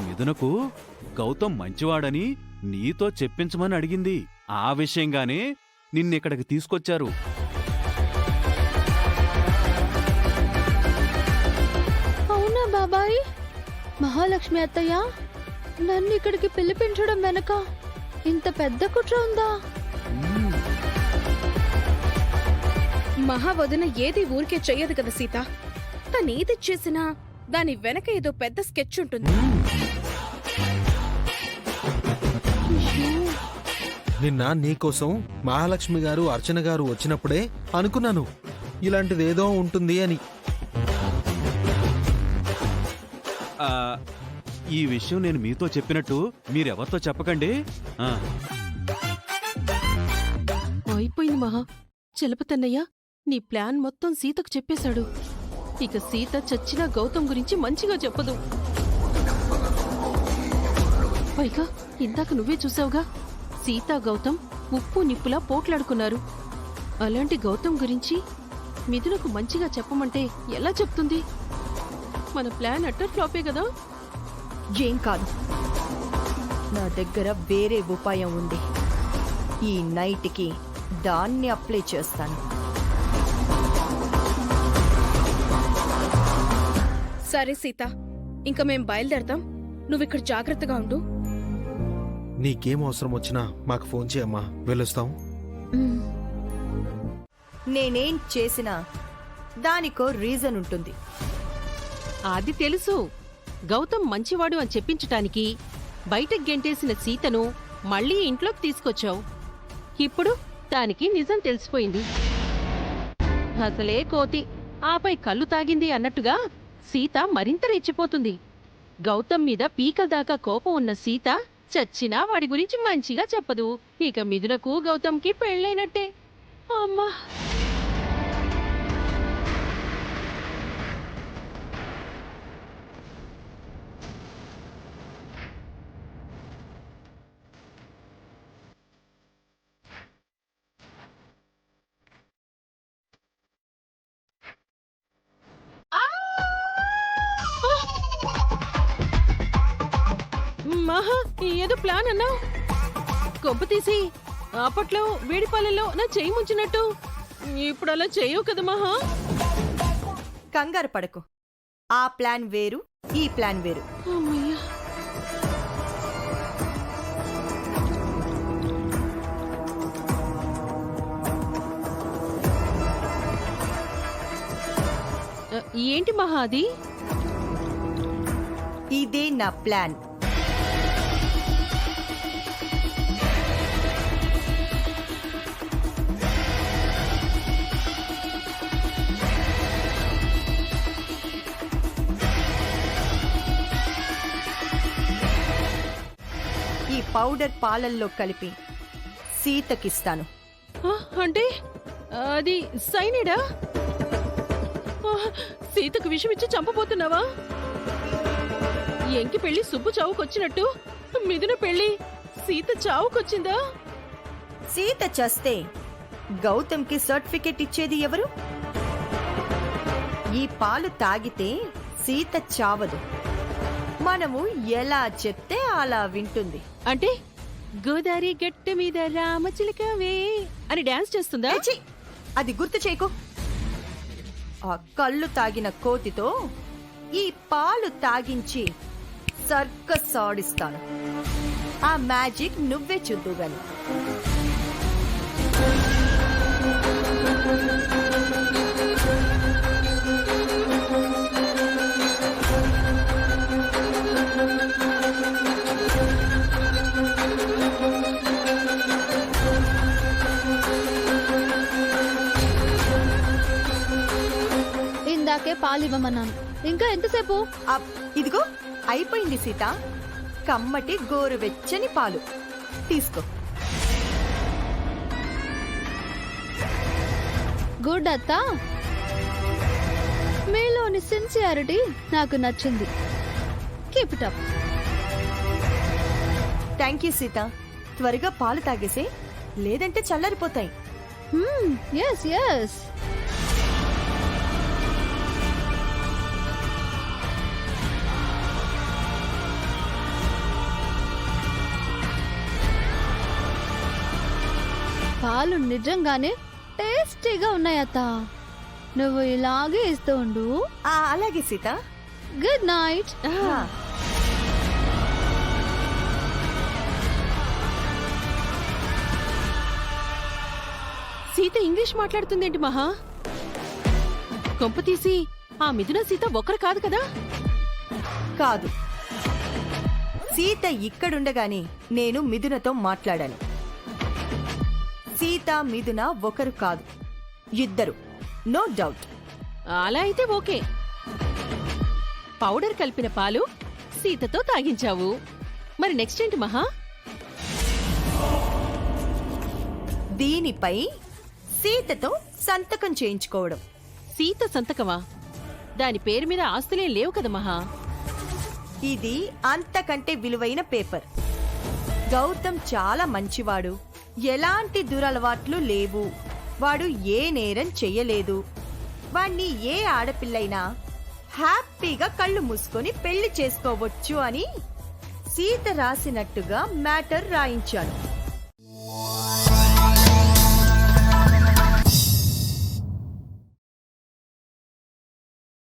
మిథునకు గౌతమ్ మంచివాడని నీతో చెప్పించమని అడిగింది. ఆ విషయంగానే నిన్నిక్కడికి తీసుకొచ్చారు. అవునా బాబాయ్? మహాలక్ష్మి అత్తయ్య నన్ను ఇక్కడికి పిలిపించడం వెనక ఇంత పెద్ద కుట్ర ఉందా? మహావదన ఏది ఊరికే చెయ్యదు కదా సీత. తనేది చేసినా దాని వెనక ఏదో పెద్ద స్కెచ్ ఉంటుంది. నిన్న నీకోసం మహాలక్ష్మి గారు అర్చన గారు వచ్చినప్పుడే అనుకున్నాను ఇలాంటిదేదో ఉంటుంది అని. ఈ విషయం నేను మీతో చెప్పినట్టు మీరెవరితో చెప్పకండి. అయిపోయింది మహా. చలపతన్నయ్య నీ ప్లాన్ మొత్తం సీతకు చెప్పేశాడు. ఇక సీత చచ్చినా గౌతమ్ గురించి మంచిగా చెప్పదు. పైగా ఇందాక నువ్వే చూసావుగా, సీత గౌతమ్ ఉప్పు నిప్పులా పోట్లాడుకున్నారు. అలాంటి గౌతమ్ గురించి మిథునకు మంచిగా చెప్పమంటే ఎలా చెప్తుంది? మన ప్లాన్ అట్టర్ ఫ్లాపే కదా. ఏం కాదు, నా దగ్గర వేరే ఉపాయం ఉంది. ఈ నైట్కి దాన్ని అప్లై చేస్తాను. సరే సీత, ఇంకా మేం బయలుదేరతాం. నువ్విక్కడ జాగ్రత్తగా ఉండు. నీకేం అవసరం వచ్చినా మాకు ఫోన్ చేయమ్మా, వెళ్ళొస్తాం. నేనేం చేసినా దానికో రీజన్ ఉంటుంది. అది తెలుసు. గౌతమ్ మంచివాడు అని చెప్పించటానికి బయటకు గెంటేసిన సీతను మళ్ళీ ఇంట్లోకి తీసుకొచ్చావు. ఇప్పుడు దానికి నిజం తెలిసిపోయింది. అసలే కోతి ఆపై కళ్ళు తాగింది అన్నట్టుగా సీత మరింత రెచ్చిపోతుంది. గౌతమ్ మీద పీకల దాకా కోపం ఉన్న సీత చచ్చినా వాడి గురించి మంచిగా చెప్పదు. ఇక మిథునకు గౌతమ్కి పెళ్ళైనట్టే. అమ్మా, మహా ఏదో ప్లాన్ అన్నా. కొంప తీసి అప్పట్లో వేడిపాలెల్లో నా చెయ్యి ముంచినట్టు ఇప్పుడు అలా చేయవు కదా మహా. కంగారు పడకు, ఆ ప్లాన్ వేరు, ఈ ప్లాన్ వేరు. అమ్మయ్యా, ఏంటి మహా అది? ఇదే నా ప్లాన్. ఈ పౌడర్ పాలల్లో కలిపి సీతకిస్తాను. అంటే అది సైనిడా? సీతకు విషం ఇచ్చి చంపబోతున్నావా? ఎంకి పెళ్లి సుబ్బు చావుకొచ్చినట్టు మిథున పెళ్లి సీత చావుకొచ్చిందా? సీత చస్తే గౌతమ్కి సర్టిఫికెట్ ఇచ్చేది ఎవరు? ఈ పాలు తాగితే సీత చావదు. మనము ఎలా చెప్తే అలా వింటుంది. అంటే గోదారి గట్ట మీద రామచిలకవే అని డాన్స్ చేస్తుందా? ఛీ! అది గుర్తు చేయకు. ఆ కళ్ళు తాగిన కోతితో ఈ పాలు తాగించి సర్కస్ ఆడిస్తాను. ఆ మ్యాజిక్ నువ్వే చూద్దుగాని. ఇందాకే పాలివ్వమన్నాను, ఇంకా ఎంతసేపు? ఇదిగో అయిపోయింది సీత. కమ్మటి గోరువెచ్చని పాలు తీసుకో. గుడ్ అత్తా, మీలోని సిన్సియారిటీ నాకు నచ్చింది. Keep it up. Thank you Sita. త్వరగా పాలు తాగేసే, లేదంటే చల్లారిపోతాయి. Yes yes. పాలు నిజంగానే టేస్టీగా ఉన్నాయి అత్త. నువ్వు ఇలాగే ఇస్తూ ఉండు. అలాగే సీత. Good night. ఆ. సీత ఇంగ్లీష్ మాట్లాడుతుందేంటి మహా? కొంపతీసి ఆ మిథున సీత ఒకరు కాదు కదా? కాదు, సీత ఇక్కడుండగానే నేను మిథునతో మాట్లాడాను. సీత మిథున ఒకరు కాదు, ఇద్దరు, నో డౌట్. అలా అయితే ఓకే. పౌడర్ కలిపిన పాలు సీతతో తాగించావు. మరి నెక్స్ట్ ఏంటి మహా? దీనిపై సీతతో సంతకం చేయించుకోవడం. సీత సంతకమా? దాని పేరు మీద ఆస్తులేం లేవు కదా మహా? ఇది అంతకంటే విలువైన పేపర్. గౌతమ్ చాలా మంచివాడు, ఎలాంటి దురలవాట్లు లేవు, వాడు ఏ నేరం చెయ్యలేదు, వాణ్ణి ఏ ఆడపిల్లైనా హ్యాపీగా కళ్ళు మూసుకొని పెళ్లి చేసుకోవచ్చు అని సీత రాసినట్టుగా మ్యాటర్ రాయించాను.